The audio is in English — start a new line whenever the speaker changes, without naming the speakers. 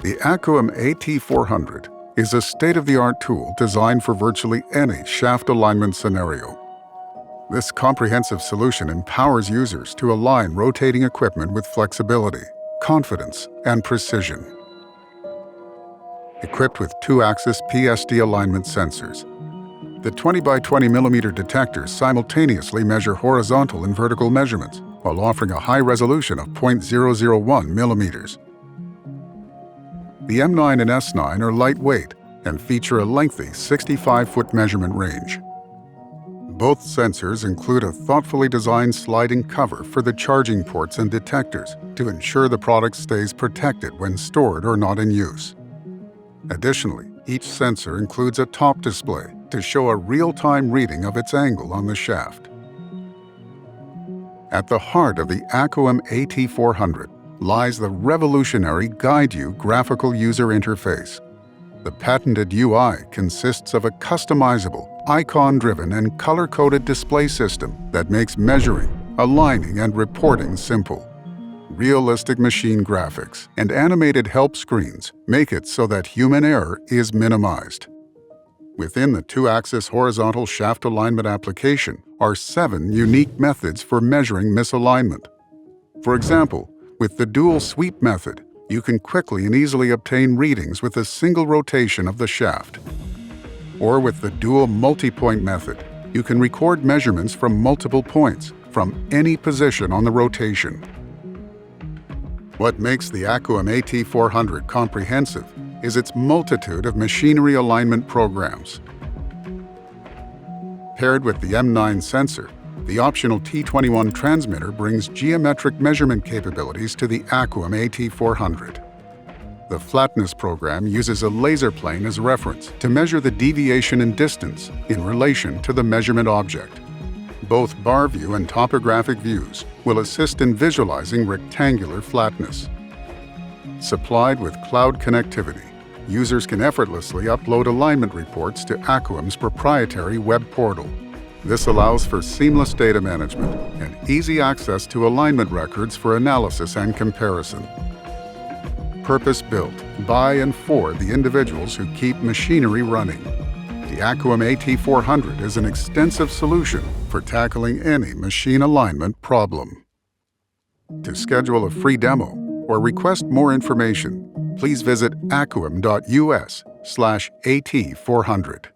The Acoem AT-400 is a state-of-the-art tool designed for virtually any shaft alignment scenario. This comprehensive solution empowers users to align rotating equipment with flexibility, confidence, and precision. Equipped with 2-axis PSD alignment sensors, the 20 by 20 mm detectors simultaneously measure horizontal and vertical measurements while offering a high resolution of 0.001 millimeters. The M9 and S9 are lightweight and feature a lengthy 65-foot measurement range. Both sensors include a thoughtfully designed sliding cover for the charging ports and detectors to ensure the product stays protected when stored or not in use. Additionally, each sensor includes a top display to show a real-time reading of its angle on the shaft. At the heart of the Acoem AT-400 lies the revolutionary GuideU graphical user interface. The patented UI consists of a customizable, icon-driven and color-coded display system that makes measuring, aligning, and reporting simple. Realistic machine graphics and animated help screens make it so that human error is minimized. Within the 2-axis horizontal shaft alignment application are 7 unique methods for measuring misalignment. For example, with the dual sweep method, you can quickly and easily obtain readings with a single rotation of the shaft. Or with the dual multi-point method, you can record measurements from multiple points, from any position on the rotation. What makes the Acoem AT-400 comprehensive is its multitude of machinery alignment programs. Paired with the M9 sensor, the optional T21 transmitter brings geometric measurement capabilities to the Acoem AT-400. The flatness program uses a laser plane as reference to measure the deviation in distance in relation to the measurement object. Both bar view and topographic views will assist in visualizing rectangular flatness. Supplied with cloud connectivity, users can effortlessly upload alignment reports to Acoem's proprietary web portal. This allows for seamless data management and easy access to alignment records for analysis and comparison. Purpose-built by and for the individuals who keep machinery running, the Acoem AT-400 is an extensive solution for tackling any machine alignment problem. To schedule a free demo or request more information, please visit acoem.us/AT400.